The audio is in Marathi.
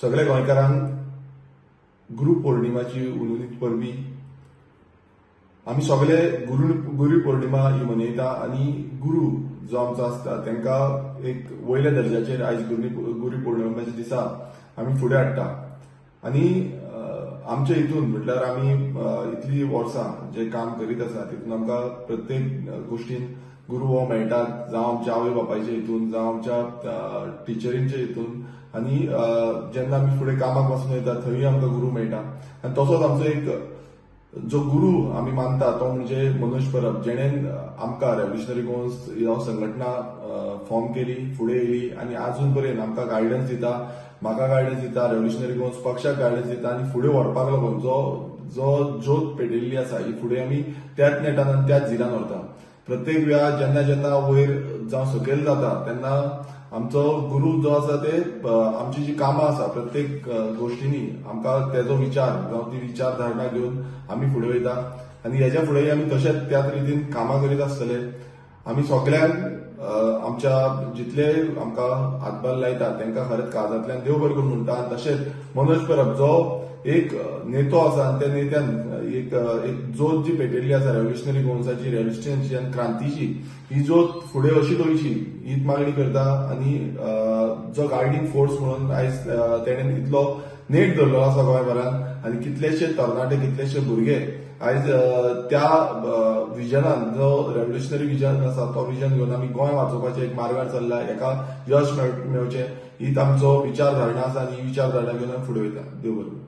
सगळ्या गोंयकारांक गुरू पौर्णिमाची उलोवणी परबीं आमी सगळे गुरू पौर्णिमा ही मनयता आणि गुरू जो आमचो आसता तांकां एक वयल्या दर्जाचेर आयज गुरू पौर्णिमेच्या दिसा आमी फुडें हाडटा आणि आमच्या हितून म्हटल्यार आमी इतली वर्सां जे काम करीत आसा तितून आमकां प्रत्येक गोष्टीन गुरू हो मेळटा जावं आमच्या आवय बापायच्या हितून जावं आमच्या टिचरींच्या हितून आणि जेन्ना आमी फुडें कामाक वचून वयता थंय आमकां गुरू मेळटा आनी तसोच आमचो एक जो गुरू आमी मानता तो म्हणजे मनोज परब जेणेन आमकां रेव्होल्युशनरी गोवन्स ह्यो संघटना फॉर्म केली फुडें येयली आणि अजून पर्यंत आमकां गायडन्स दिता म्हाका गायडन्स दिता रेव्होल्युशनरी गोवन्स पक्षाक गायडन्स दिता आणि फुडें व्हरपाक लागून जो ज्योत पेटयल्ली आसा ही फुडें आमी त्याच नेटान आनी त्याच झिलान व्हरता प्रत्येक वेळार जेन्ना जेन्ना वयर जावं सकयल जाता तेन्ना आमचो गुरू जो आसा ते आमची जी कामां आसा प्रत्येक गोष्टींनी आमकां तेजो विचार जावं ती विचारधारणा घेवन आमी फुडें वयता आनी हेच्या फुडेंय आमी तशेंच त्याच रितीन कामां करीत आसतले आमी सगळ्यांक आमच्या जितले आमकां हातभार लायता तांकां खरेंच काळजांतल्यान देव बरें करून म्हणटा आनी तशेंच मनोज परब जो एक नेतो आसा आनी त्या नेत्यान एक जोत जी पेटयल्ली आसा रेव्होल्युशनरी गोवन्साची रेव्होल्युशनची आनी क्रांतीची ही जोत फुडें अशी वयची हीच मागणी करता आणि जो गायडींग फोर्स म्हणून आयज तेणेन इतलो नेट धरलो आसा गोंयभरांत आनी कितलेशे तरणाटे कितलेशे भुरगे आयज त्या विजनान जो रेव्होल्युशनरी विजन आसा तो विजन घेवन आमी गोंय वाचोवपाच्या एक मार्गार चल्ला हेका यश मेळचें हीच आमचो विचारधारणा आसा आनी ही विचारधारणा घेवन आमी फुडें वयता देव बरें